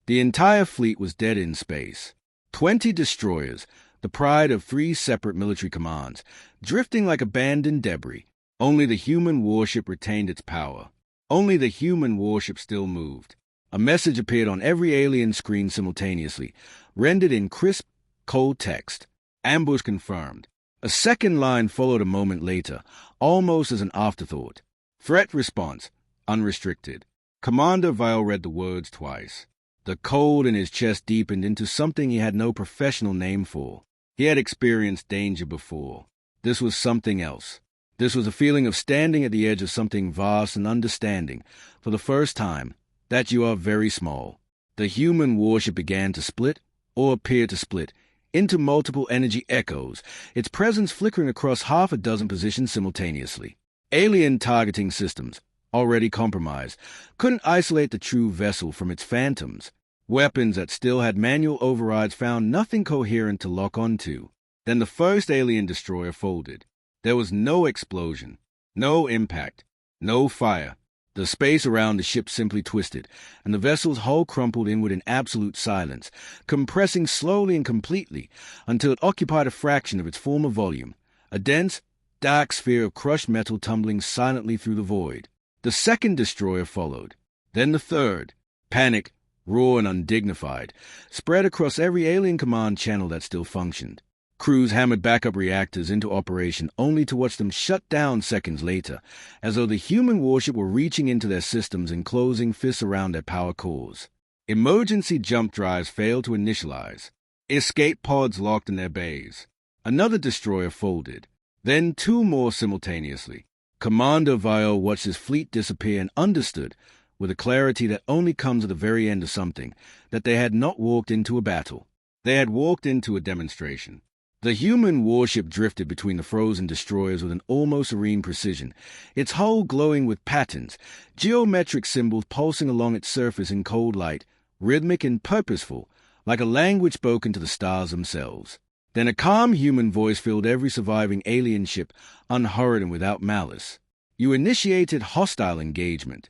The entire fleet was dead in space. 20 destroyers, the pride of 3 separate military commands, drifting like abandoned debris. Only the human warship retained its power. Only the human warship still moved. A message appeared on every alien screen simultaneously, rendered in crisp, cold text. Ambush confirmed. A second line followed a moment later, almost as an afterthought. Threat response, unrestricted. Commander Vael read the words twice. The cold in his chest deepened into something he had no professional name for. He had experienced danger before. This was something else. This was a feeling of standing at the edge of something vast and understanding, for the first time, that you are very small. The human warship began to split, or appear to split, into multiple energy echoes, its presence flickering across half a dozen positions simultaneously. Alien targeting systems, already compromised, couldn't isolate the true vessel from its phantoms. Weapons that still had manual overrides found nothing coherent to lock onto. Then the first alien destroyer folded. There was no explosion, no impact, no fire. The space around the ship simply twisted, and the vessel's hull crumpled inward in absolute silence, compressing slowly and completely until it occupied a fraction of its former volume, a dense, dark sphere of crushed metal tumbling silently through the void. The second destroyer followed, then the third. Panic, raw and undignified, spread across every alien command channel that still functioned. Crews hammered backup reactors into operation only to watch them shut down seconds later, as though the human warship were reaching into their systems and closing fists around their power cores. Emergency jump drives failed to initialize. Escape pods locked in their bays. Another destroyer folded, then 2 more simultaneously. Commander Vael watched his fleet disappear and understood, with a clarity that only comes at the very end of something, that they had not walked into a battle. They had walked into a demonstration. The human warship drifted between the frozen destroyers with an almost serene precision, its hull glowing with patterns, geometric symbols pulsing along its surface in cold light, rhythmic and purposeful, like a language spoken to the stars themselves. Then a calm human voice filled every surviving alien ship, unhurried and without malice. You initiated hostile engagement.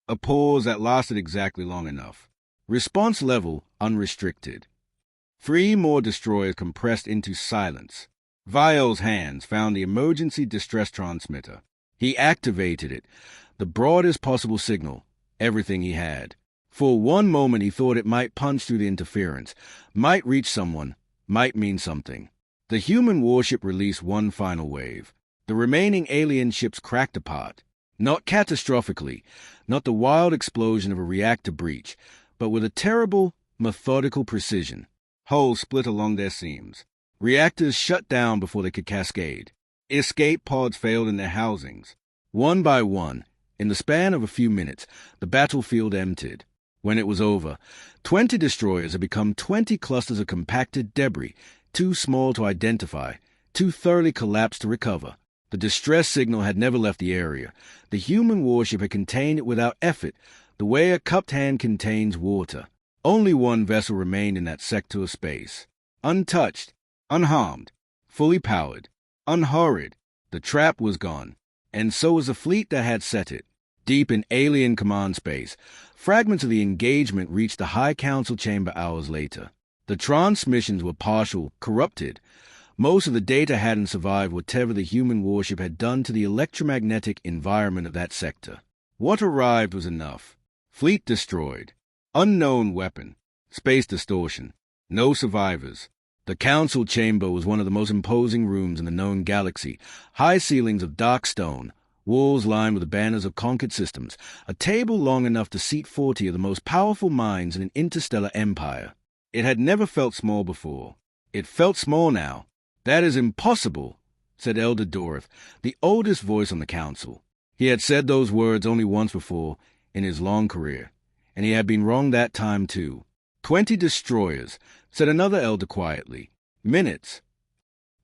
A pause that lasted exactly long enough. Response level, unrestricted. 3 more destroyers compressed into silence. Vael's hands found the emergency distress transmitter. He activated it, the broadest possible signal, everything he had. For one moment he thought it might punch through the interference, might reach someone, might mean something. The human warship released one final wave. The remaining alien ships cracked apart. Not catastrophically, not the wild explosion of a reactor breach, but with a terrible, methodical precision. Hulls split along their seams. Reactors shut down before they could cascade. Escape pods failed in their housings. One by one, in the span of a few minutes, the battlefield emptied. When it was over, 20 destroyers had become 20 clusters of compacted debris, too small to identify, too thoroughly collapsed to recover. The distress signal had never left the area. The human warship had contained it without effort, the way a cupped hand contains water. Only one vessel remained in that sector of space. Untouched, unharmed, fully powered, unhurried. The trap was gone, and so was the fleet that had set it. Deep in alien command space, fragments of the engagement reached the High Council chamber hours later. The transmissions were partial, corrupted. Most of the data hadn't survived whatever the human warship had done to the electromagnetic environment of that sector. What arrived was enough. Fleet destroyed. Unknown weapon. Space distortion. No survivors. The council chamber was one of the most imposing rooms in the known galaxy. High ceilings of dark stone, walls lined with the banners of conquered systems, a table long enough to seat 40 of the most powerful minds in an interstellar empire. It had never felt small before. It felt small now. "That is impossible," said Elder Dorith, the oldest voice on the council. He had said those words only once before in his long career, and he had been wrong that time too. 20 destroyers, said another elder quietly. Minutes.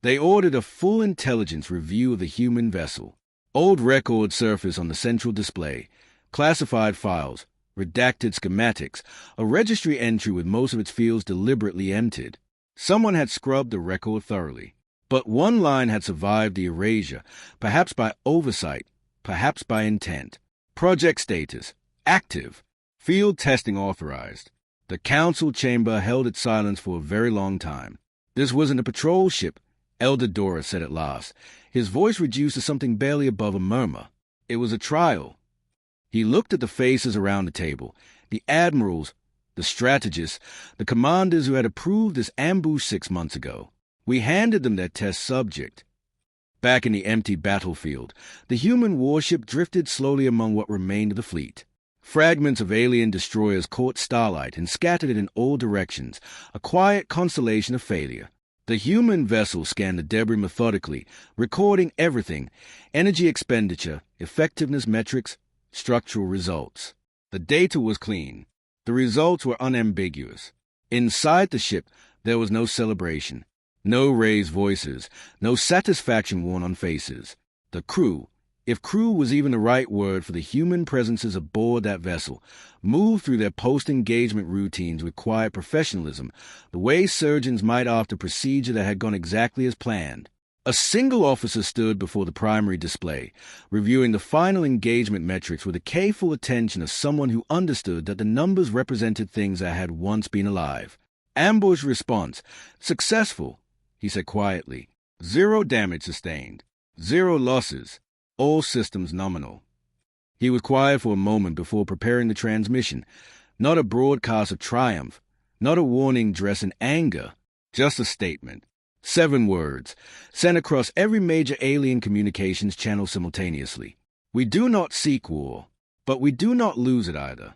They ordered a full intelligence review of the human vessel. Old records surfaced on the central display, classified files, redacted schematics, a registry entry with most of its fields deliberately emptied. Someone had scrubbed the record thoroughly. But one line had survived the erasure, perhaps by oversight, perhaps by intent. Project status, active. Field testing authorized. The council chamber held its silence for a very long time. "This wasn't a patrol ship," Elder Dora said at last, his voice reduced to something barely above a murmur. "It was a trial." He looked at the faces around the table, the admirals, the strategists, the commanders who had approved this ambush 6 months ago. "We handed them their test subject." Back in the empty battlefield, the human warship drifted slowly among what remained of the fleet. Fragments of alien destroyers caught starlight and scattered it in all directions, a quiet constellation of failure. The human vessel scanned the debris methodically, recording everything: energy expenditure, effectiveness metrics, structural results. The data was clean. The results were unambiguous. Inside the ship, there was no celebration, no raised voices, no satisfaction worn on faces. The crew, if crew was even the right word for the human presences aboard that vessel, moved through their post-engagement routines with quiet professionalism, the way surgeons might after procedure that had gone exactly as planned. A single officer stood before the primary display, reviewing the final engagement metrics with the careful attention of someone who understood that the numbers represented things that had once been alive. "Ambush response. Successful," he said quietly. "0 damage sustained. 0 losses. All systems nominal." He was quiet for a moment before preparing the transmission. Not a broadcast of triumph, not a warning dressed in anger, just a statement. 7 words, sent across every major alien communications channel simultaneously. "We do not seek war, but we do not lose it either."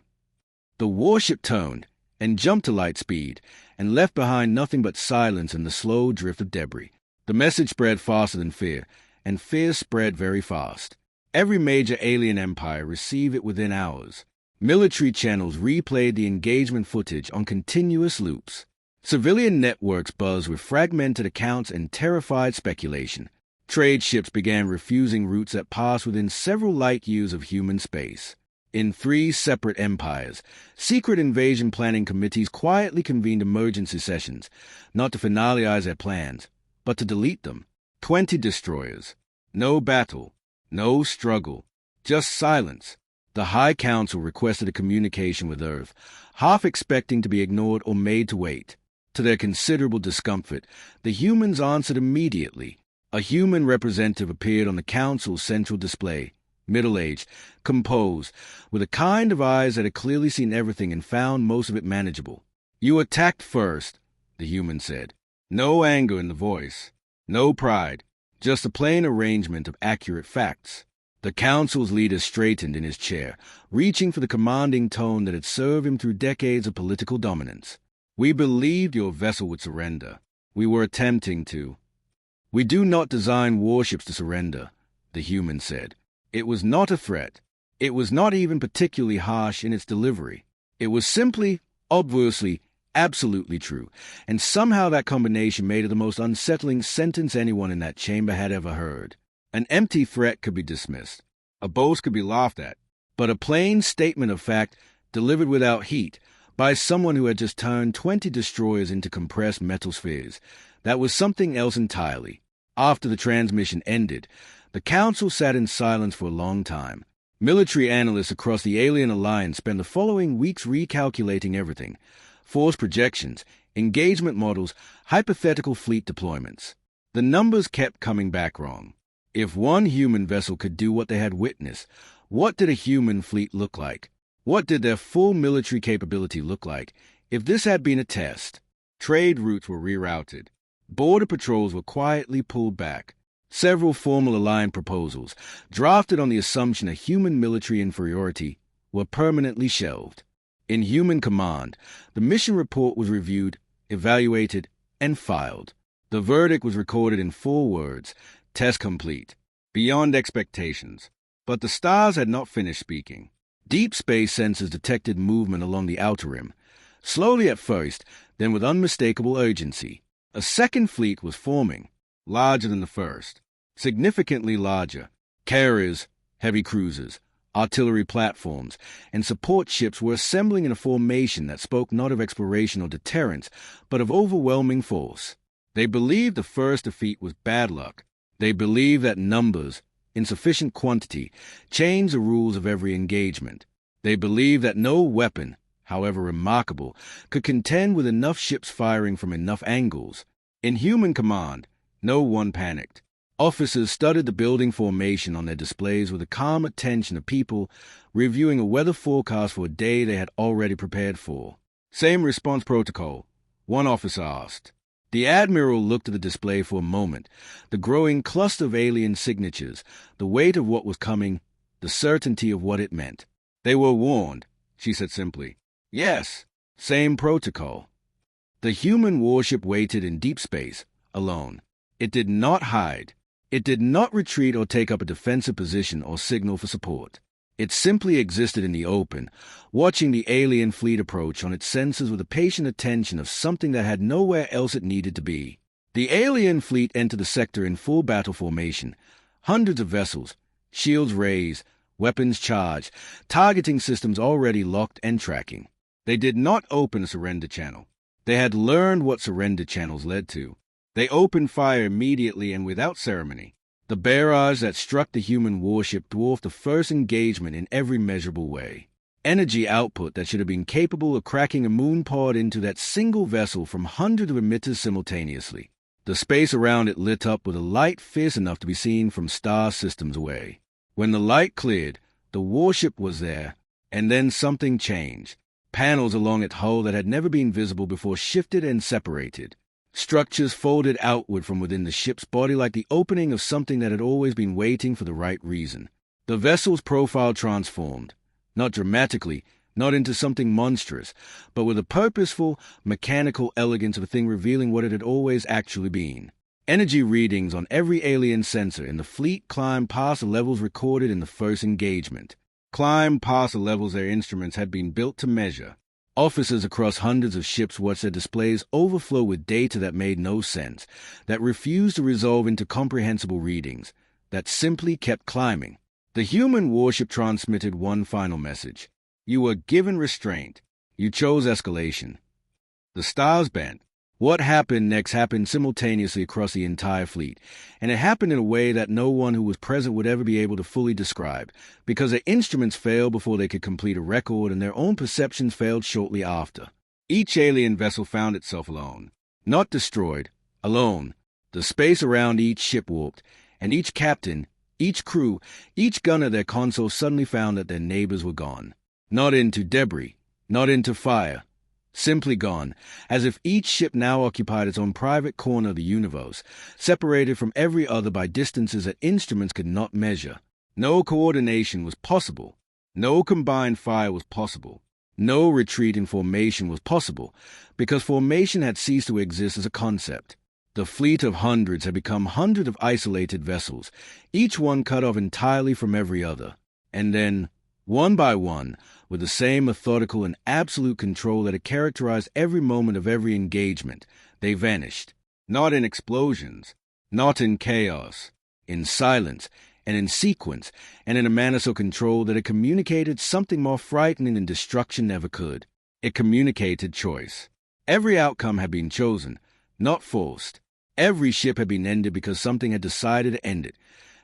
The warship turned and jumped to light speed and left behind nothing but silence and the slow drift of debris. The message spread faster than fear, and fear spread very fast. Every major alien empire received it within hours. Military channels replayed the engagement footage on continuous loops. Civilian networks buzzed with fragmented accounts and terrified speculation. Trade ships began refusing routes that passed within several light years of human space. In 3 separate empires, secret invasion planning committees quietly convened emergency sessions, not to finalize their plans, but to delete them. 20 destroyers. No battle. No struggle. Just silence. The High Council requested a communication with Earth, half expecting to be ignored or made to wait. To their considerable discomfort, the humans answered immediately. A human representative appeared on the Council's central display, middle-aged, composed, with a kind of eyes that had clearly seen everything and found most of it manageable. "You attacked first," the human said. No anger in the voice. No pride. Just a plain arrangement of accurate facts. The council's leader straightened in his chair, reaching for the commanding tone that had served him through decades of political dominance. "We believed your vessel would surrender. We were attempting to." "We do not design warships to surrender," the human said. It was not a threat. It was not even particularly harsh in its delivery. It was simply, obviously, absolutely true, and somehow that combination made it the most unsettling sentence anyone in that chamber had ever heard. An empty threat could be dismissed. A boast could be laughed at. But a plain statement of fact, delivered without heat, by someone who had just turned 20 destroyers into compressed metal spheres, that was something else entirely. After the transmission ended, the council sat in silence for a long time. Military analysts across the Alien Alliance spent the following weeks recalculating everything: force projections, engagement models, hypothetical fleet deployments. The numbers kept coming back wrong. If one human vessel could do what they had witnessed, what did a human fleet look like? What did their full military capability look like if this had been a test? Trade routes were rerouted. Border patrols were quietly pulled back. Several formal aligned proposals, drafted on the assumption of human military inferiority, were permanently shelved. In human command, the mission report was reviewed, evaluated, and filed. The verdict was recorded in 4 words: test complete. Beyond expectations. But the stars had not finished speaking. Deep space sensors detected movement along the outer rim, slowly at first, then with unmistakable urgency. A second fleet was forming, larger than the first, significantly larger. Carriers, heavy cruisers, artillery platforms, and support ships were assembling in a formation that spoke not of exploration or deterrence, but of overwhelming force. They believed the first defeat was bad luck. They believed that numbers, in sufficient quantity, changed the rules of every engagement. They believed that no weapon, however remarkable, could contend with enough ships firing from enough angles. In human command, no one panicked. Officers studied the building formation on their displays with the calm attention of people reviewing a weather forecast for a day they had already prepared for. "Same response protocol?" one officer asked. The admiral looked at the display for a moment, the growing cluster of alien signatures, the weight of what was coming, the certainty of what it meant. "They were warned," she said simply. "Yes, same protocol." The human warship waited in deep space, alone. It did not hide. It did not retreat or take up a defensive position or signal for support. It simply existed in the open, watching the alien fleet approach on its sensors with the patient attention of something that had nowhere else it needed to be. The alien fleet entered the sector in full battle formation. Hundreds of vessels, shields raised, weapons charged, targeting systems already locked and tracking. They did not open a surrender channel. They had learned what surrender channels led to. They opened fire immediately and without ceremony. The barrage that struck the human warship dwarfed the first engagement in every measurable way. Energy output that should have been capable of cracking a moon pod into that single vessel from hundreds of emitters simultaneously. The space around it lit up with a light fierce enough to be seen from star systems away. When the light cleared, the warship was there, and then something changed. Panels along its hull that had never been visible before shifted and separated. Structures folded outward from within the ship's body like the opening of something that had always been waiting for the right reason. The vessel's profile transformed, not dramatically, not into something monstrous, but with a purposeful, mechanical elegance of a thing revealing what it had always actually been. Energy readings on every alien sensor in the fleet climbed past the levels recorded in the first engagement. Climbed past the levels their instruments had been built to measure. Officers across hundreds of ships watched their displays overflow with data that made no sense, that refused to resolve into comprehensible readings, that simply kept climbing. The human warship transmitted one final message. You were given restraint. You chose escalation. The stars bent. What happened next happened simultaneously across the entire fleet, and it happened in a way that no one who was present would ever be able to fully describe, because their instruments failed before they could complete a record and their own perceptions failed shortly after. Each alien vessel found itself alone. Not destroyed, alone. The space around each ship warped, and each captain, each crew, each gunner at their console suddenly found that their neighbors were gone. Not into debris, not into fire. Simply gone, as if each ship now occupied its own private corner of the universe, separated from every other by distances that instruments could not measure. No coordination was possible. No combined fire was possible. No retreat in formation was possible, because formation had ceased to exist as a concept. The fleet of hundreds had become hundreds of isolated vessels, each one cut off entirely from every other. And then, one by one, with the same methodical and absolute control that had characterized every moment of every engagement, they vanished. Not in explosions, not in chaos, in silence, and in sequence, and in a manner so controlled that it communicated something more frightening than destruction ever could. It communicated choice. Every outcome had been chosen, not forced. Every ship had been ended because something had decided to end it,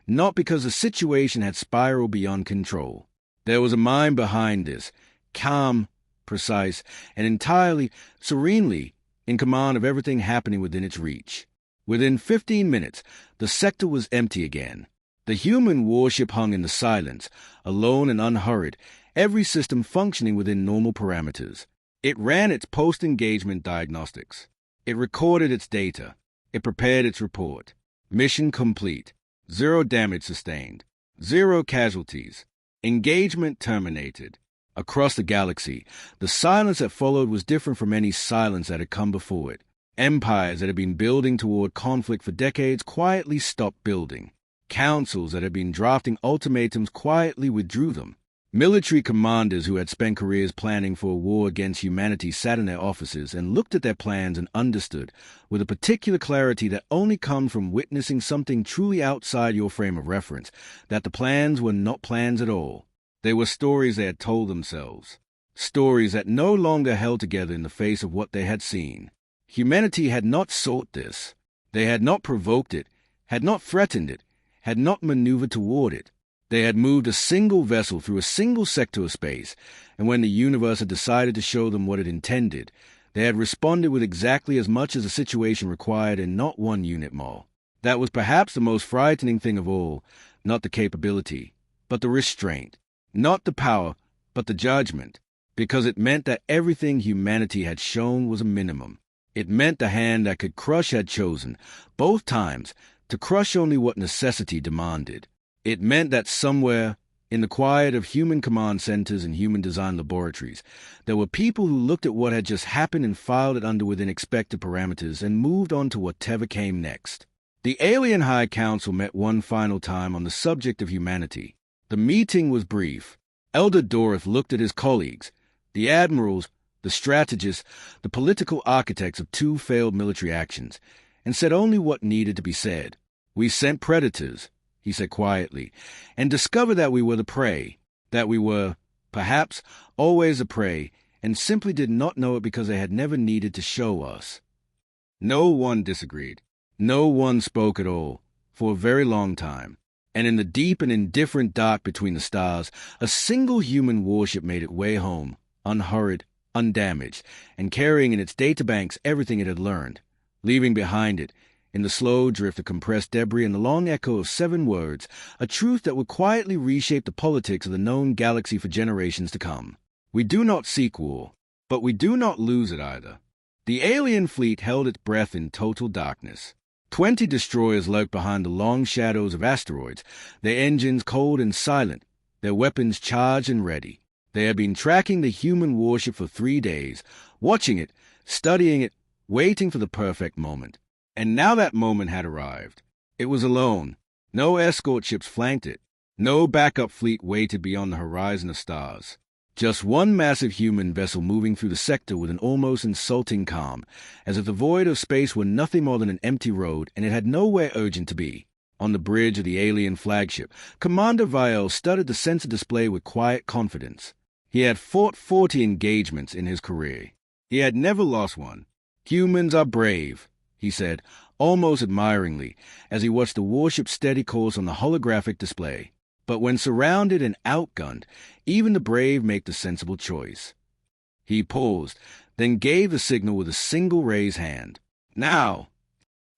not because the situation had spiraled beyond control. There was a mind behind this, calm, precise, and entirely, serenely, in command of everything happening within its reach. Within 15 minutes, the sector was empty again. The human warship hung in the silence, alone and unhurried, every system functioning within normal parameters. It ran its post-engagement diagnostics. It recorded its data. It prepared its report. Mission complete. 0 damage sustained. 0 casualties. Engagement terminated. Across the galaxy, the silence that followed was different from any silence that had come before it. Empires that had been building toward conflict for decades quietly stopped building. Councils that had been drafting ultimatums quietly withdrew them. Military commanders who had spent careers planning for a war against humanity sat in their offices and looked at their plans and understood, with a particular clarity that only comes from witnessing something truly outside your frame of reference, that the plans were not plans at all. They were stories they had told themselves. Stories that no longer held together in the face of what they had seen. Humanity had not sought this. They had not provoked it, had not threatened it, had not maneuvered toward it. They had moved a single vessel through a single sector of space, and when the universe had decided to show them what it intended, they had responded with exactly as much as the situation required and not 1 unit more. That was perhaps the most frightening thing of all, not the capability, but the restraint. Not the power, but the judgment, because it meant that everything humanity had shown was a minimum. It meant the hand that could crush had chosen, both times, to crush only what necessity demanded. It meant that somewhere, in the quiet of human command centers and human design laboratories, there were people who looked at what had just happened and filed it under within expected parameters and moved on to whatever came next. The Alien High Council met one final time on the subject of humanity. The meeting was brief. Elder Dorith looked at his colleagues, the admirals, the strategists, the political architects of 2 failed military actions, and said only what needed to be said. "We sent predators," he said quietly, "and discovered that we were the prey, that we were, perhaps, always the prey, and simply did not know it because they had never needed to show us." No one disagreed. No one spoke at all, for a very long time. And in the deep and indifferent dark between the stars, a single human warship made its way home, unhurried, undamaged, and carrying in its databanks everything it had learned, leaving behind it, in the slow drift of compressed debris and the long echo of 7 words, a truth that would quietly reshape the politics of the known galaxy for generations to come. We do not seek war, but we do not lose it either. The alien fleet held its breath in total darkness. 20 destroyers lurked behind the long shadows of asteroids, their engines cold and silent, their weapons charged and ready. They had been tracking the human warship for 3 days, watching it, studying it, waiting for the perfect moment. And now that moment had arrived. It was alone. No escort ships flanked it. No backup fleet waited beyond the horizon of stars. Just one massive human vessel moving through the sector with an almost insulting calm, as if the void of space were nothing more than an empty road and it had nowhere urgent to be. On the bridge of the alien flagship, Commander Vael studied the sensor display with quiet confidence. He had fought 40 engagements in his career. He had never lost one. "Humans are brave," he said, almost admiringly, as he watched the warship's steady course on the holographic display. But when surrounded and outgunned, even the brave make the sensible choice. He paused, then gave the signal with a single raised hand. "Now!"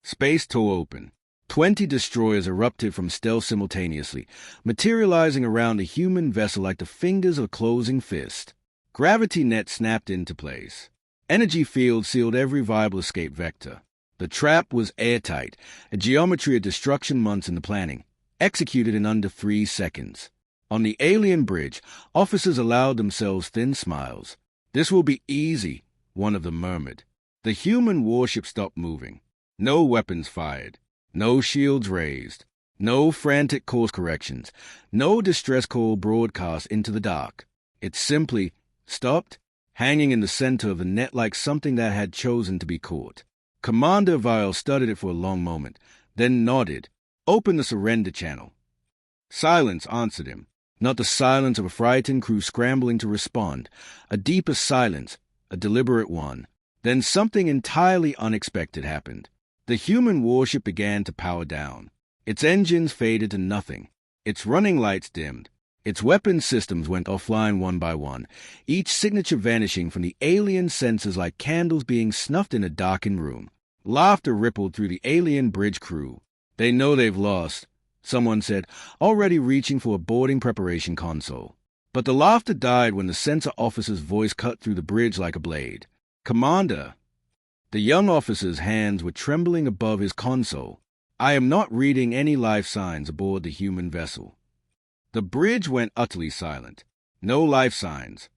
Space tore open. 20 destroyers erupted from stealth simultaneously, materializing around the human vessel like the fingers of a closing fist. Gravity net snapped into place. Energy fields sealed every viable escape vector. The trap was airtight, a geometry of destruction months in the planning, executed in under 3 seconds. On the alien bridge, officers allowed themselves thin smiles. "This will be easy," one of them murmured. The human warship stopped moving. No weapons fired. No shields raised. No frantic course corrections. No distress call broadcast into the dark. It simply stopped, hanging in the center of the net like something that had chosen to be caught. Commander Vael studied it for a long moment, then nodded. "Open the surrender channel." Silence answered him. Not the silence of a frightened crew scrambling to respond. A deeper silence, a deliberate one. Then something entirely unexpected happened. The human warship began to power down. Its engines faded to nothing. Its running lights dimmed. Its weapon systems went offline one by one, each signature vanishing from the alien sensors like candles being snuffed in a darkened room. Laughter rippled through the alien bridge crew. "They know they've lost," someone said, already reaching for a boarding preparation console. But the laughter died when the sensor officer's voice cut through the bridge like a blade. "Commander!" The young officer's hands were trembling above his console. "I am not reading any life signs aboard the human vessel." The bridge went utterly silent. No life signs.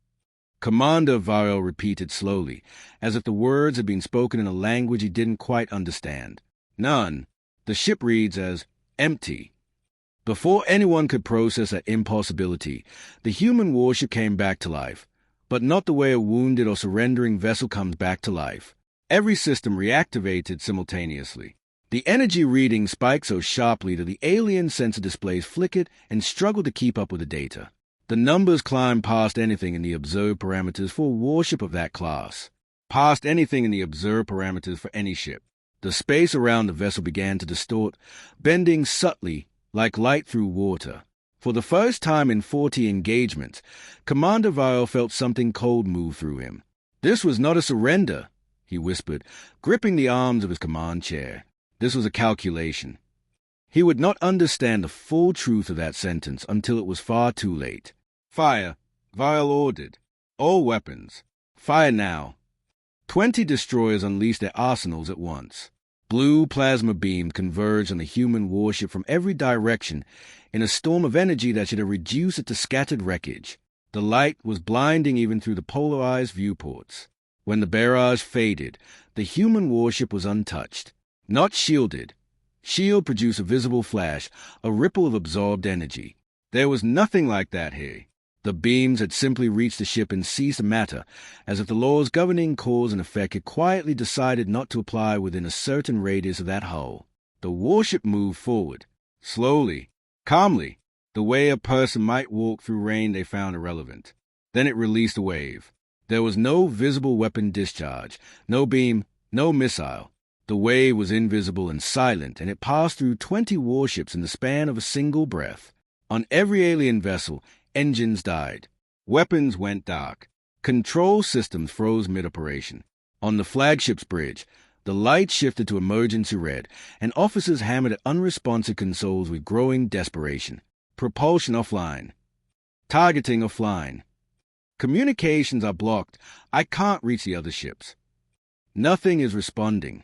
Commander Vael repeated slowly, as if the words had been spoken in a language he didn't quite understand. "None. The ship reads as empty." Before anyone could process that impossibility, the human warship came back to life, but not the way a wounded or surrendering vessel comes back to life. Every system reactivated simultaneously. The energy reading spiked so sharply that the alien sensor displays flickered and struggled to keep up with the data. The numbers climbed past anything in the observed parameters for a warship of that class, past anything in the observed parameters for any ship. The space around the vessel began to distort, bending subtly like light through water. For the first time in 40 engagements, Commander Vael felt something cold move through him. This was not a surrender, he whispered, gripping the arms of his command chair. This was a calculation. He would not understand the full truth of that sentence until it was far too late. Fire, Vael ordered. All weapons. Fire now. 20 destroyers unleashed their arsenals at once. Blue plasma beams converged on the human warship from every direction in a storm of energy that should have reduced it to scattered wreckage. The light was blinding even through the polarized viewports. When the barrage faded, the human warship was untouched. Not shielded. Shield produced a visible flash, a ripple of absorbed energy. There was nothing like that here. The beams had simply reached the ship and ceased to matter, as if the laws governing cause and effect had quietly decided not to apply within a certain radius of that hull. The warship moved forward, slowly, calmly, the way a person might walk through rain they found irrelevant. Then it released a wave. There was no visible weapon discharge, no beam, no missile. The wave was invisible and silent, and it passed through 20 warships in the span of a single breath. On every alien vessel, engines died. Weapons went dark. Control systems froze mid-operation. On the flagship's bridge, the light shifted to emergency red, and officers hammered at unresponsive consoles with growing desperation. Propulsion offline. Targeting offline. Communications are blocked. I can't reach the other ships. Nothing is responding.